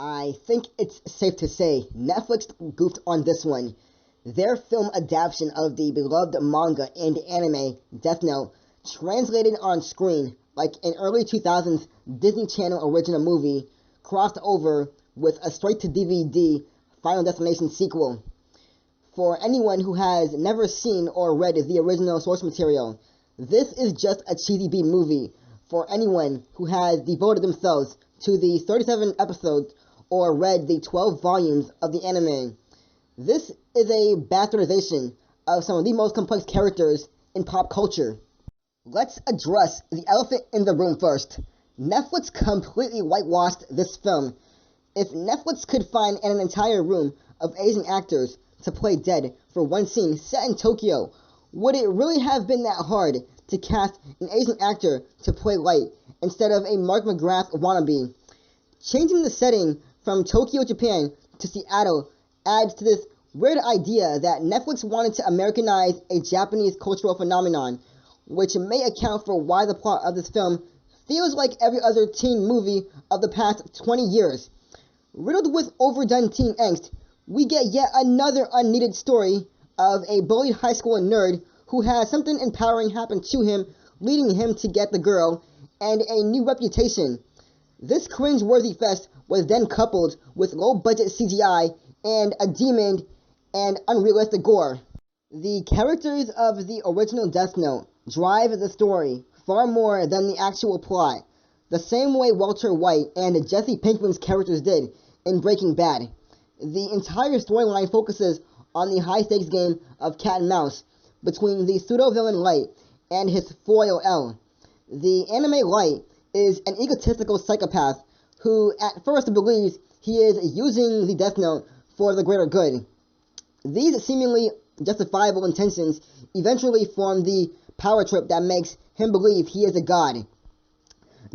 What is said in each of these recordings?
I think it's safe to say Netflix goofed on this one. Their film adaptation of the beloved manga and anime Death Note, translated on screen like an early 2000s Disney Channel original movie, crossed over with a straight to DVD Final Destination sequel. For anyone who has never seen or read the original source material, this is just a cheesy B movie for anyone who has devoted themselves to the 37 episodes or read the 12 volumes of the anime. This is a bastardization of some of the most complex characters in pop culture. Let's address the elephant in the room first. Netflix completely whitewashed this film. If Netflix could find an entire room of Asian actors to play dead for one scene set in Tokyo, would it really have been that hard to cast an Asian actor to play Light instead of a Mark McGrath wannabe? Changing the setting from Tokyo, Japan to Seattle adds to this weird idea that Netflix wanted to Americanize a Japanese cultural phenomenon, which may account for why the plot of this film feels like every other teen movie of the past 20 years. Riddled with overdone teen angst, we get yet another unneeded story of a bullied high school nerd who has something empowering happen to him, leading him to get the girl, and a new reputation. This cringe-worthy fest was then coupled with low-budget CGI and a demon and unrealistic gore. The characters of the original Death Note drive the story far more than the actual plot, the same way Walter White and Jesse Pinkman's characters did in Breaking Bad. The entire storyline focuses on the high-stakes game of cat and mouse between the pseudo-villain Light and his foil L. The anime Light is an egotistical psychopath who at first believes he is using the Death Note for the greater good. These seemingly justifiable intentions eventually form the power trip that makes him believe he is a god.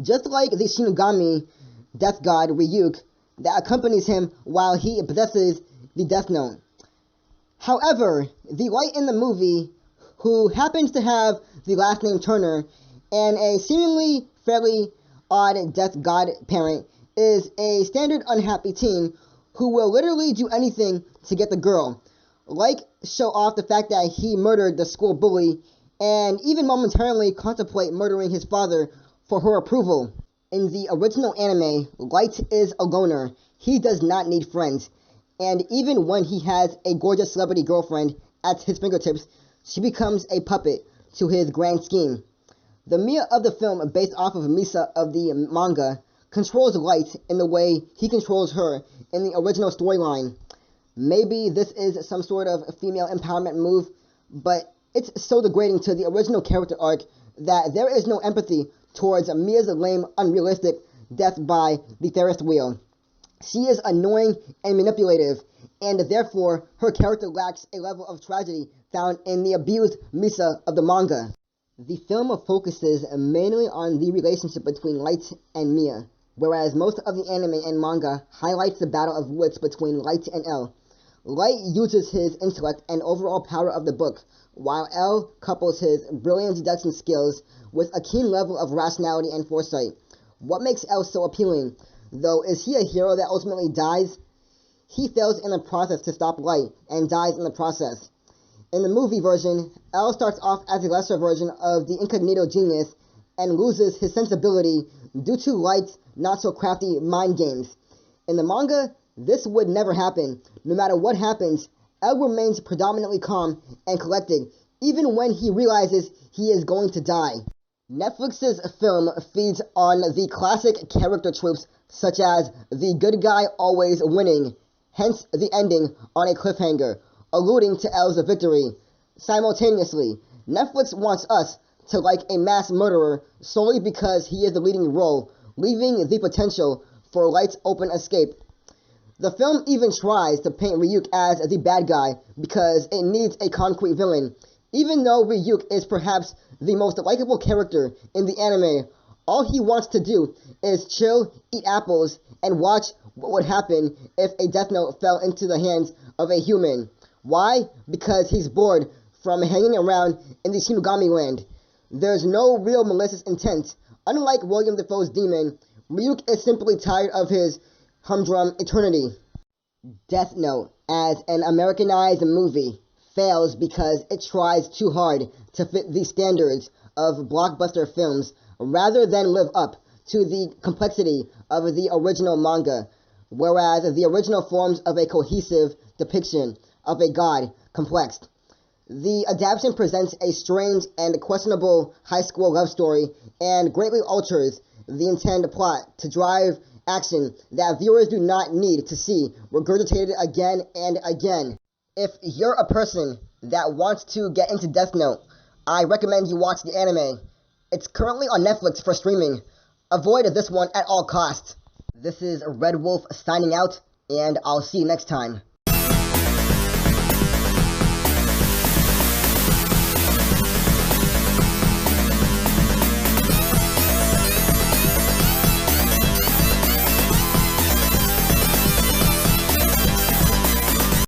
Just like the Shinigami death god Ryuk that accompanies him while he possesses the Death Note. However, the Light in the movie, who happens to have the last name Turner and a seemingly fairly odd death god parent, is a standard unhappy teen who will literally do anything to get the girl, like show off the fact that he murdered the school bully and even momentarily contemplate murdering his father for her approval. In the original anime, Light is a loner. He does not need friends, and even when he has a gorgeous celebrity girlfriend at his fingertips, she becomes a puppet to his grand scheme. The Mia of the film, based off of Misa of the manga, controls Light in the way he controls her in the original storyline. Maybe this is some sort of female empowerment move, but it's so degrading to the original character arc that there is no empathy towards Mia's lame, unrealistic death by the Ferris wheel. She is annoying and manipulative, and therefore her character lacks a level of tragedy found in the abused Misa of the manga. The film focuses mainly on the relationship between Light and Mia, whereas most of the anime and manga highlights the battle of wits between Light and L. Light uses his intellect and overall power of the book, while L couples his brilliant deduction skills with a keen level of rationality and foresight. What makes L so appealing, though, is he a hero that ultimately dies? He fails in the process to stop Light and dies in the process. In the movie version, L starts off as a lesser version of the incognito genius and loses his sensibility due to Light's not-so-crafty mind games. In the manga, this would never happen. No matter what happens, L remains predominantly calm and collected, even when he realizes he is going to die. Netflix's film feeds on the classic character tropes such as the good guy always winning, hence the ending on a cliffhanger, alluding to L's victory. Simultaneously, Netflix wants us to like a mass murderer solely because he is the leading role, leaving the potential for Light's open escape. The film even tries to paint Ryuk as the bad guy because it needs a concrete villain. Even though Ryuk is perhaps the most likable character in the anime, all he wants to do is chill, eat apples, and watch what would happen if a Death Note fell into the hands of a human. Why? Because he's bored from hanging around in the Shinigami land. There's no real malicious intent. Unlike William Dafoe's demon, Ryuk is simply tired of his humdrum eternity. Death Note, as an Americanized movie, fails because it tries too hard to fit the standards of blockbuster films rather than live up to the complexity of the original manga, whereas the original forms of a cohesive depiction of a god complex. The adaptation presents a strange and questionable high school love story and greatly alters the intended plot to drive action that viewers do not need to see regurgitated again and again. If you're a person that wants to get into Death Note, I recommend you watch the anime. It's currently on Netflix for streaming. Avoid this one at all costs. This is Red Wolf signing out, and I'll see you next time.